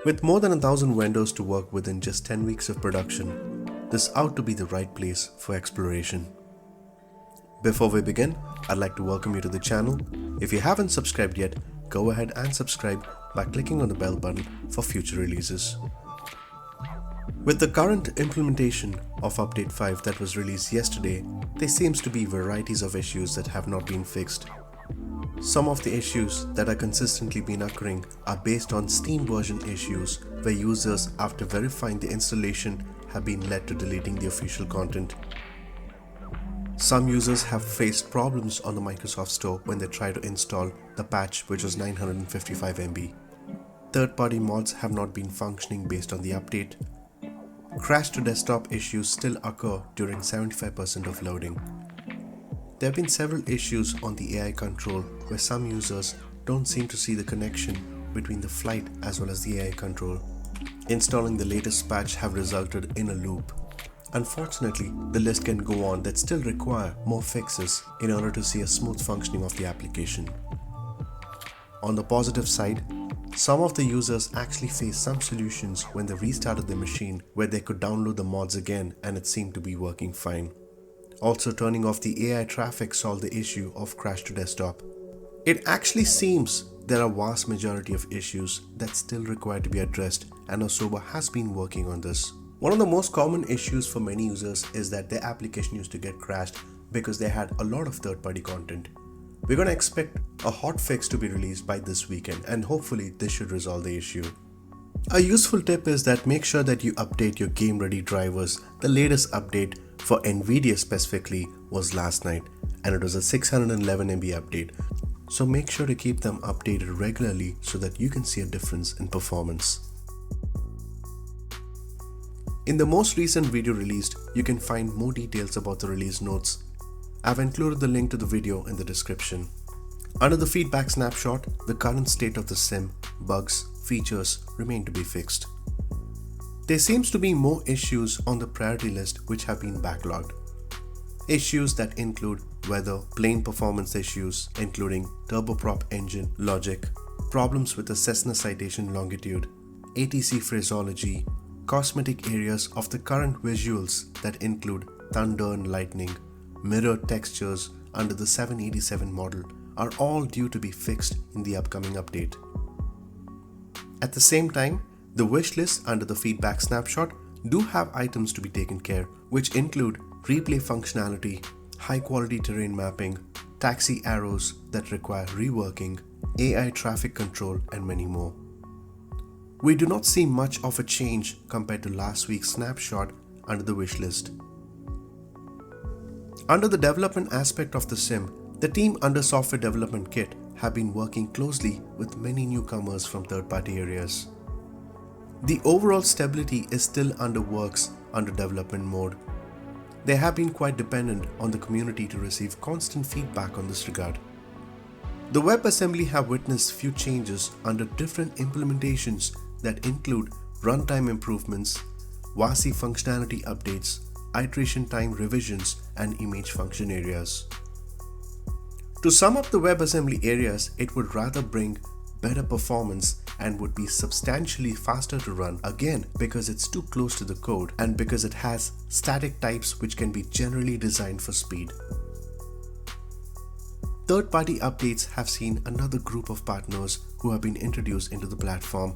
With more than 1,000 vendors to work within just 10 weeks of production, this ought to be the right place for exploration. Before we begin, I'd like to welcome you to the channel. If you haven't subscribed yet, go ahead and subscribe by clicking on the bell button for future releases. With the current implementation of Update 5 that was released yesterday, there seems to be varieties of issues that have not been fixed. Some of the issues that are consistently been occurring are based on Steam version issues where users, after verifying the installation, have been led to deleting the official content. Some users have faced problems on the Microsoft Store when they try to install the patch, which was 955 MB. Third-party mods have not been functioning based on the update. Crash to desktop issues still occur during 75% of loading. There have been several issues on the AI control where some users don't seem to see the connection between the flight as well as the AI control. Installing the latest patch have resulted in a loop. Unfortunately, the list can go on that still require more fixes in order to see a smooth functioning of the application. On the positive side, some of the users actually faced some solutions when they restarted their machine where they could download the mods again and it seemed to be working fine. Also, turning off the AI traffic solved the issue of crash to desktop. It actually seems there are a vast majority of issues that still require to be addressed, and Osoba has been working on this. One of the most common issues for many users is that their application used to get crashed because they had a lot of third-party content. We're going to expect a hotfix to be released by this weekend, and hopefully this should resolve the issue. A useful tip is that make sure that you update your game-ready drivers. The latest update for NVIDIA specifically was last night, and it was a 611 MB update. So make sure to keep them updated regularly so that you can see a difference in performance. In the most recent video released, you can find more details about the release notes. I've included the link to the video in the description. Under the feedback snapshot, the current state of the sim, bugs, features remain to be fixed. There seems to be more issues on the priority list which have been backlogged. Issues that include weather, plane performance issues including turboprop engine logic, problems with the Cessna citation longitude, ATC phraseology, cosmetic areas of the current visuals that include thunder and lightning, mirrored textures under the 787 model are all due to be fixed in the upcoming update. At the same time, the wish list under the feedback snapshot do have items to be taken care, which include replay functionality, high quality terrain mapping, taxi arrows that require reworking, AI traffic control, and many more. We do not see much of a change compared to last week's snapshot under the wish list. Under the development aspect of the sim, the team under Software Development Kit have been working closely with many newcomers from third-party areas. The overall stability is still under works under development mode. They have been quite dependent on the community to receive constant feedback on this regard. The WebAssembly have witnessed few changes under different implementations that include runtime improvements, WASI functionality updates, iteration time revisions, and image function areas. To sum up the WebAssembly areas, it would rather bring better performance and would be substantially faster to run, again because it's too close to the code and because it has static types which can be generally designed for speed. Third-party updates have seen another group of partners who have been introduced into the platform.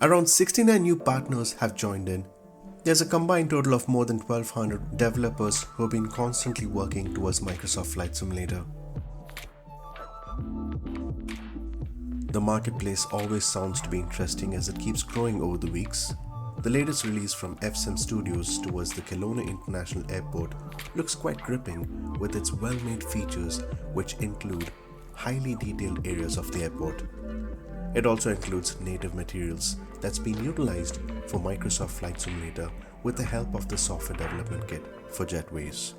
Around 69 new partners have joined in. There's a combined total of more than 1,200 developers who have been constantly working towards Microsoft Flight Simulator. The marketplace always sounds to be interesting as it keeps growing over the weeks. The latest release from FSIM Studios towards the Kelowna International Airport looks quite gripping with its well-made features which include highly detailed areas of the airport. It also includes native materials that's been utilized for Microsoft Flight Simulator with the help of the software development kit for Jetways.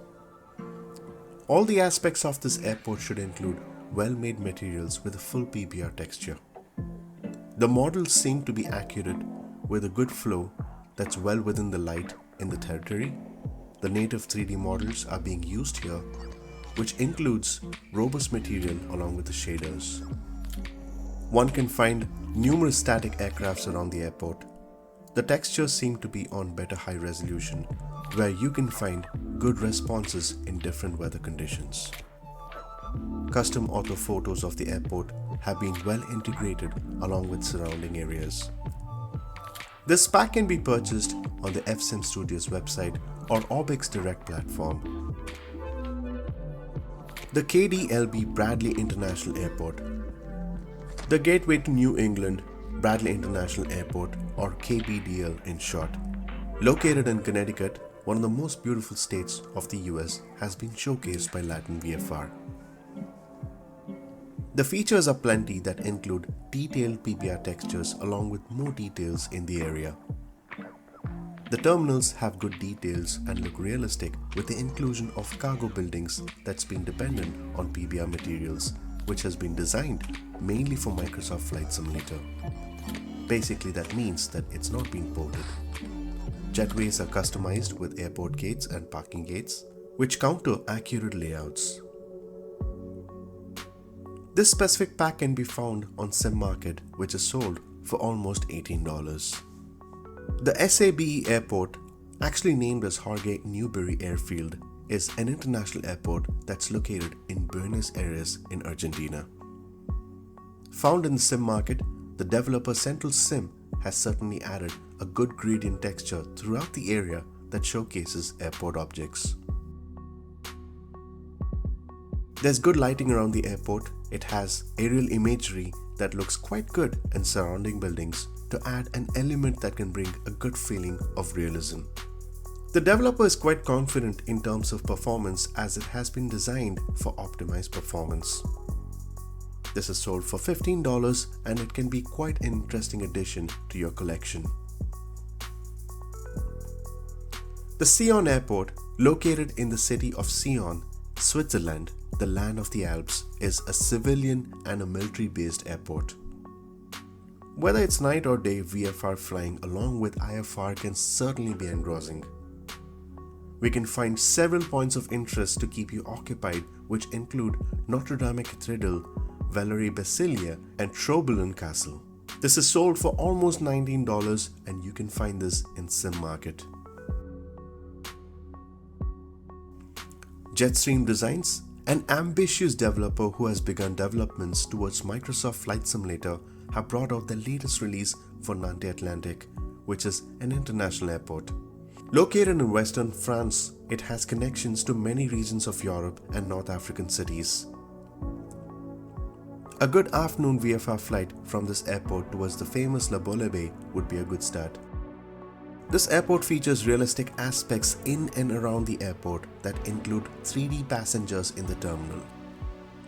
All the aspects of this airport should include well-made materials with a full PBR texture. The models seem to be accurate with a good flow that's well within the light in the territory. The native 3D models are being used here, which includes robust material along with the shaders. One can find numerous static aircrafts around the airport. The textures seem to be on better high resolution, where you can find good responses in different weather conditions. Custom auto photos of the airport have been well integrated along with surrounding areas. This pack can be purchased on the FSim Studios website or Orbix Direct platform. The KDLB Bradley International Airport. The Gateway to New England Bradley International Airport, or KBDL in short, located in Connecticut, one of the most beautiful states of the US, has been showcased by latinVFR. The features are plenty that include detailed PBR textures along with more details in the area. The terminals have good details and look realistic with the inclusion of cargo buildings that's been dependent on PBR materials, which has been designed mainly for Microsoft Flight Simulator. Basically, that means that it's not been ported. Jetways are customized with airport gates and parking gates, which counter accurate layouts. This specific pack can be found on SimMarket, which is sold for almost $18. The SABE airport, actually named as Jorge Newbery Airfield, is an international airport that's located in Buenos Aires in Argentina. Found in the SimMarket, the developer Central Sim has certainly added a good gradient texture throughout the area that showcases airport objects. There's good lighting around the airport. It has aerial imagery that looks quite good in surrounding buildings to add an element that can bring a good feeling of realism. The developer is quite confident in terms of performance as it has been designed for optimized performance. This is sold for $15 and it can be quite an interesting addition to your collection. The Sion Airport, located in the city of Sion, Switzerland, the land of the Alps, is a civilian and a military-based airport. Whether it's night or day, VFR flying along with IFR can certainly be engrossing. We can find several points of interest to keep you occupied, which include Notre Dame Cathedral, Valerie Basilia, and Troubelen Castle. This is sold for almost $19 and you can find this in SimMarket. JetStream Designs, an ambitious developer who has begun developments towards Microsoft Flight Simulator, have brought out the latest release for Nantes Atlantique, which is an international airport. Located in western France, it has connections to many regions of Europe and North African cities. A good afternoon VFR flight from this airport towards the famous La Bolle Bay would be a good start. This airport features realistic aspects in and around the airport that include 3D passengers in the terminal.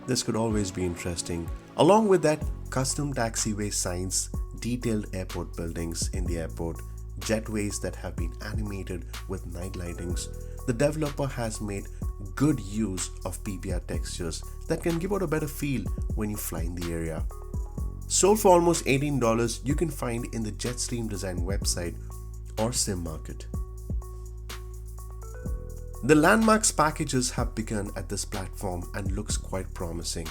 This could always be interesting. Along with that, custom taxiway signs, detailed airport buildings in the airport, jetways that have been animated with night lightings. The developer has made good use of PBR textures that can give out a better feel when you fly in the area. Sold for almost $18, you can find in the JetStream Design website or SimMarket. The landmarks packages have begun at this platform and looks quite promising.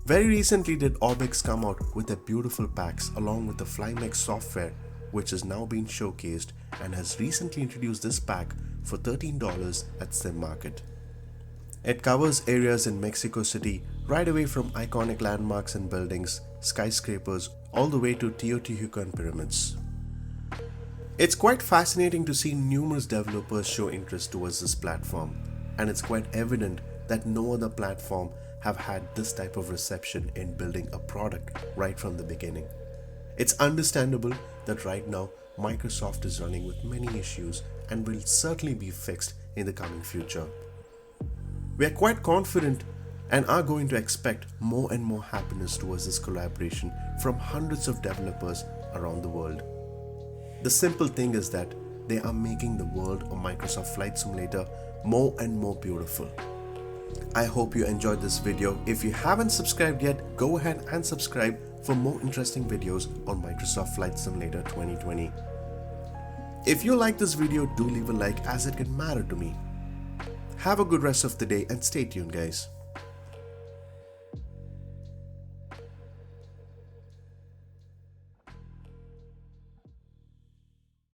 Very recently did Orbix come out with their beautiful packs along with the FlyMex software, which is now being showcased and has recently introduced this pack for $13 at SimMarket. It covers areas in Mexico City right away from iconic landmarks and buildings, skyscrapers, all the way to Teotihuacan pyramids. It's quite fascinating to see numerous developers show interest towards this platform, and it's quite evident that no other platform have had this type of reception in building a product right from the beginning. It's understandable that right now Microsoft is running with many issues and will certainly be fixed in the coming future. We are quite confident and are going to expect more and more happiness towards this collaboration from hundreds of developers around the world. The simple thing is that they are making the world of Microsoft Flight Simulator more and more beautiful. I hope you enjoyed this video. If you haven't subscribed yet, go ahead and subscribe for more interesting videos on Microsoft Flight Simulator 2020. If you like this video, do leave a like as it can matter to me. Have a good rest of the day and stay tuned, guys.